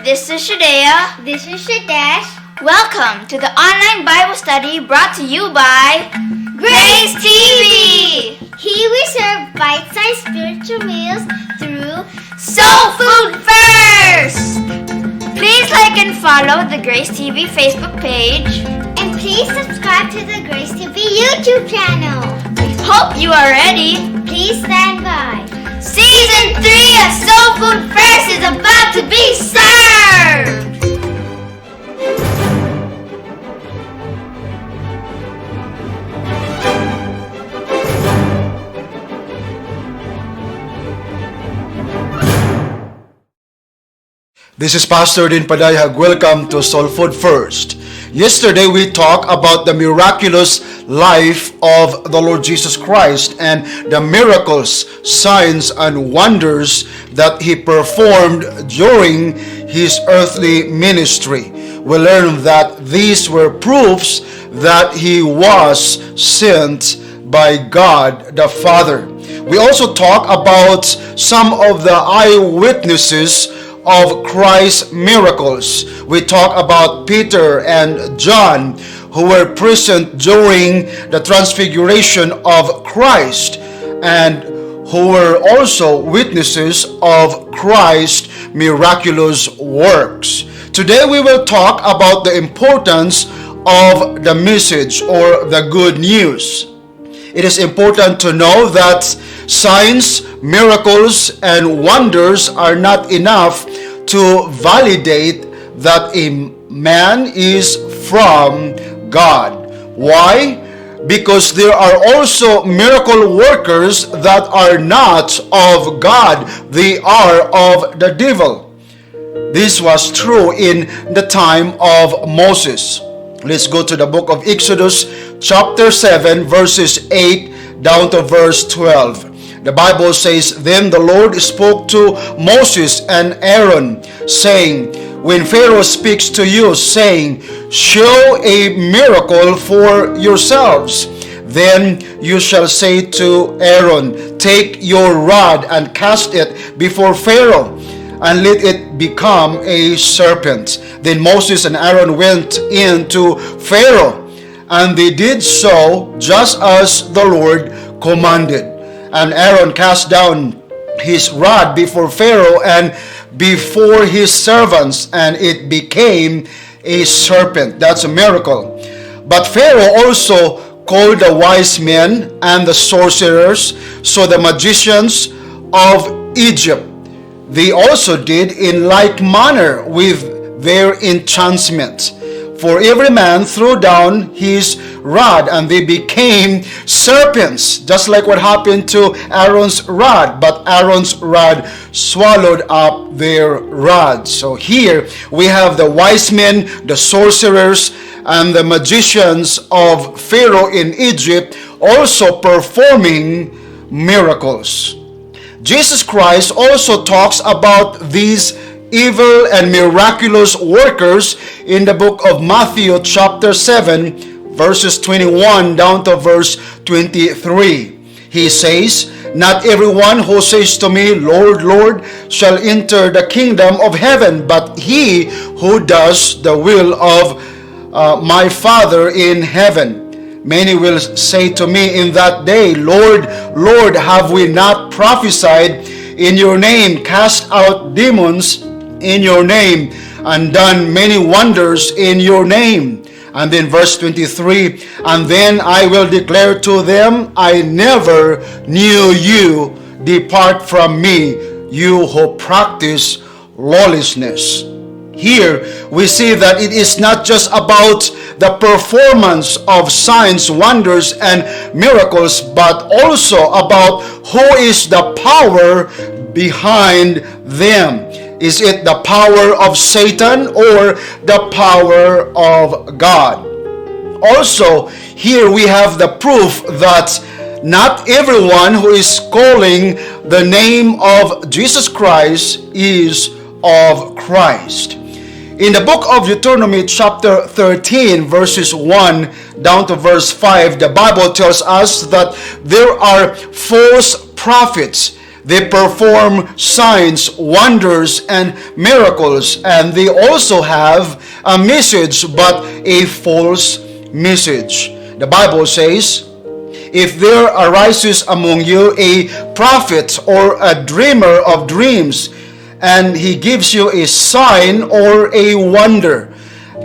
This is Shadea. This is Shadesh. Welcome to the online Bible study brought to you by Grace TV. Here we serve bite-sized spiritual meals through Soul Food First. Please like and follow the Grace TV Facebook page. And please subscribe to the Grace TV YouTube channel. We hope you are ready. Please stand by. Season 3 of Soul Food First is about to be served. This is Pastor Din Padayag. Welcome to Soul Food First. Yesterday we talked about the miraculous life of the Lord Jesus Christ and the miracles, signs, and wonders that He performed during His earthly ministry. We learned that these were proofs that He was sent by God the Father. We also talked about some of the eyewitnesses of Christ's miracles. We talk about Peter and John, who were present during the transfiguration of Christ and who were also witnesses of Christ's miraculous works. Today we will talk about the importance of the message or the good news. It is important to know that signs, miracles, and wonders are not enough to validate that a man is from God. Why? Because there are also miracle workers that are not of God. They are of the devil. This was true in the time of Moses. Let's go to the book of Exodus chapter 7 verses 8 down to verse 12. The Bible says, Then the Lord spoke to Moses and Aaron, saying, When Pharaoh speaks to you, saying, Show a miracle for yourselves, then you shall say to Aaron, Take your rod and cast it before Pharaoh, and let it become a serpent. Then Moses and Aaron went in to Pharaoh, and they did so just as the Lord commanded. And Aaron cast down his rod before Pharaoh and before his servants, and it became a serpent. That's a miracle. But Pharaoh also called the wise men and the sorcerers, so the magicians of Egypt. They also did in like manner with their enchantment. For every man threw down his rod, and they became serpents, just like what happened to Aaron's rod. But Aaron's rod swallowed up their rod. So here we have the wise men, the sorcerers, and the magicians of Pharaoh in Egypt also performing miracles. Jesus Christ also talks about these evil and miraculous workers in the book of Matthew chapter 7 verses 21 down to verse 23. He says, Not everyone who says to me, Lord, Lord, shall enter the kingdom of heaven, but he who does the will of my Father in heaven. Many will say to me in that day, Lord, Lord, have we not prophesied in your name, cast out demons in your name, and done many wonders in your name? And then verse 23, And then I will declare to them, I never knew you. Depart from me, you who practice lawlessness. Here we see that it is not just about the performance of signs, wonders, and miracles, but also about who is the power behind them. Is it the power of Satan or the power of God? Also, here we have the proof that not everyone who is calling the name of Jesus Christ is of Christ. In the book of Deuteronomy chapter 13 verses 1 down to verse 5, the Bible tells us that there are false prophets They perform signs, wonders, and miracles, and they also have a message, but a false message. The Bible says, if there arises among you a prophet or a dreamer of dreams, and he gives you a sign or a wonder,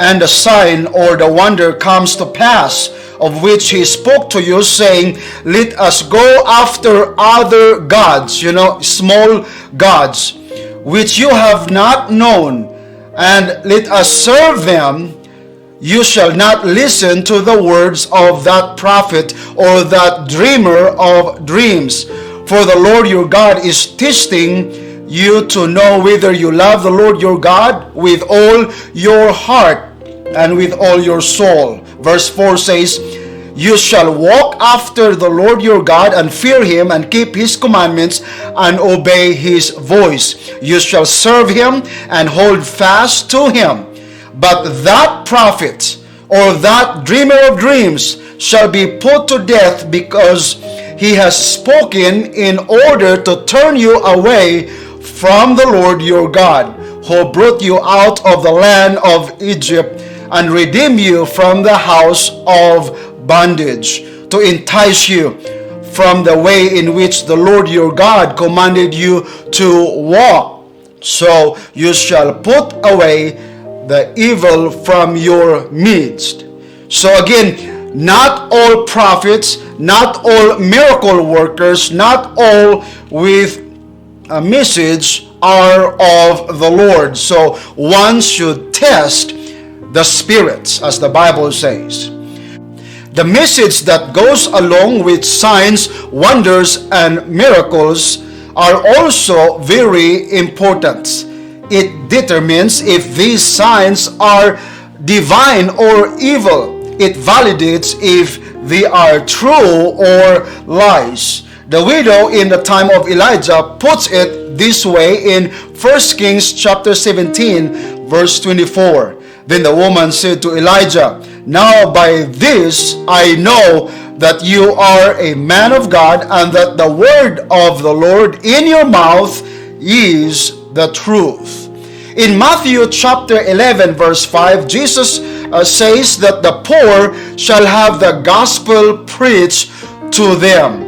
and the sign or the wonder comes to pass, of which he spoke to you, saying, let us go after other gods, small gods, which you have not known, and let us serve them. You shall not listen to the words of that prophet or that dreamer of dreams. For the Lord your God is testing you to know whether you love the Lord your God with all your heart and with all your soul. Verse 4 says, you shall walk after the Lord your God and fear him and keep his commandments and obey his voice. You shall serve him and hold fast to him. But that prophet or that dreamer of dreams shall be put to death, because he has spoken in order to turn you away from the Lord your God, who brought you out of the land of Egypt and redeemed you from the house of bondage, to entice you from the way in which the Lord your God commanded you to walk. So you shall put away the evil from your midst. So again, not all prophets, not all miracle workers, not all with a message are of the Lord. So one should test the spirits, as the Bible says. The message that goes along with signs, wonders, and miracles are also very important. It determines if these signs are divine or evil. It validates if they are true or lies. The widow in the time of Elijah puts it this way in 1 Kings chapter 17 verse 24. Then the woman said to Elijah, now by this I know that you are a man of God, and that the word of the Lord in your mouth is the truth. In Matthew chapter 11 verse 5, Jesus says that the poor shall have the gospel preached to them.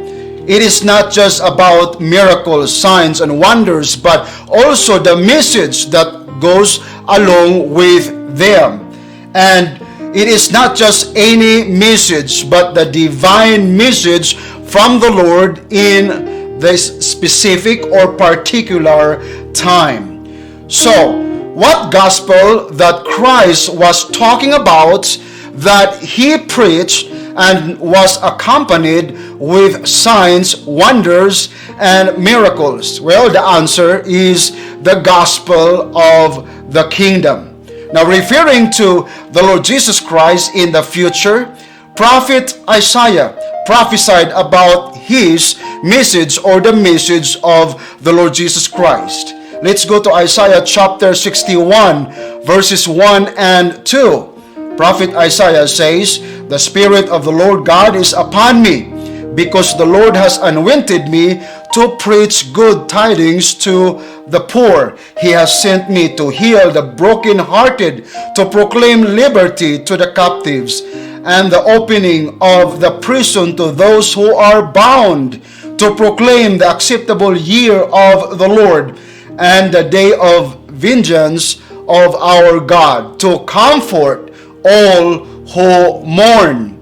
It is not just about miracles, signs, and wonders, but also the message that goes along with them. And it is not just any message, but the divine message from the Lord in this specific or particular time. So, what gospel that Christ was talking about, that he preached and was accompanied with signs, wonders, and miracles? Well, the answer is the gospel of the kingdom. Now, referring to the Lord Jesus Christ in the future, Prophet Isaiah prophesied about his message or the message of the Lord Jesus Christ. Let's go to Isaiah chapter 61 verses 1 and 2. Prophet Isaiah says, the Spirit of the Lord God is upon me, because the Lord has anointed me to preach good tidings to the poor. He has sent me to heal the brokenhearted, to proclaim liberty to the captives, and the opening of the prison to those who are bound, to proclaim the acceptable year of the Lord, and the day of vengeance of our God, to comfort all who mourn.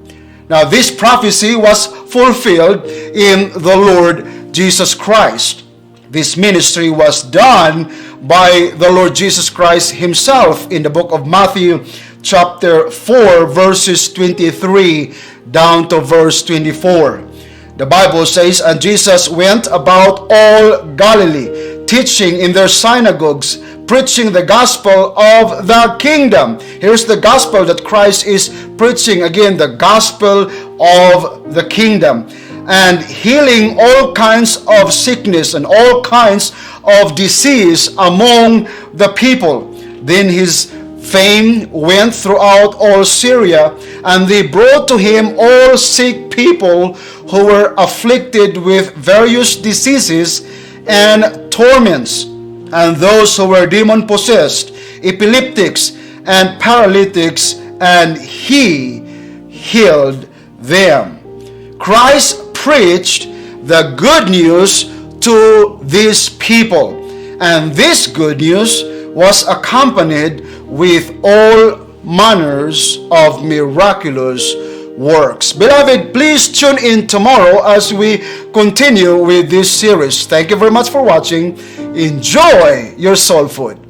Now, this prophecy was fulfilled in the Lord Jesus Christ. This ministry was done by the Lord Jesus Christ himself in the book of Matthew chapter 4 verses 23 down to verse 24. The Bible says, and Jesus went about all Galilee, teaching in their synagogues, preaching the gospel of the kingdom. Here's the gospel that Christ is preaching. Again, the gospel of the kingdom. And healing all kinds of sickness and all kinds of disease among the people. Then his fame went throughout all Syria, and they brought to him all sick people who were afflicted with various diseases, and torments, and those who were demon-possessed, epileptics, and paralytics, and he healed them. Christ preached the good news to these people, and this good news was accompanied with all manners of miraculous works. Beloved, please tune in tomorrow as we continue with this series. Thank you very much for watching. Enjoy your soul food.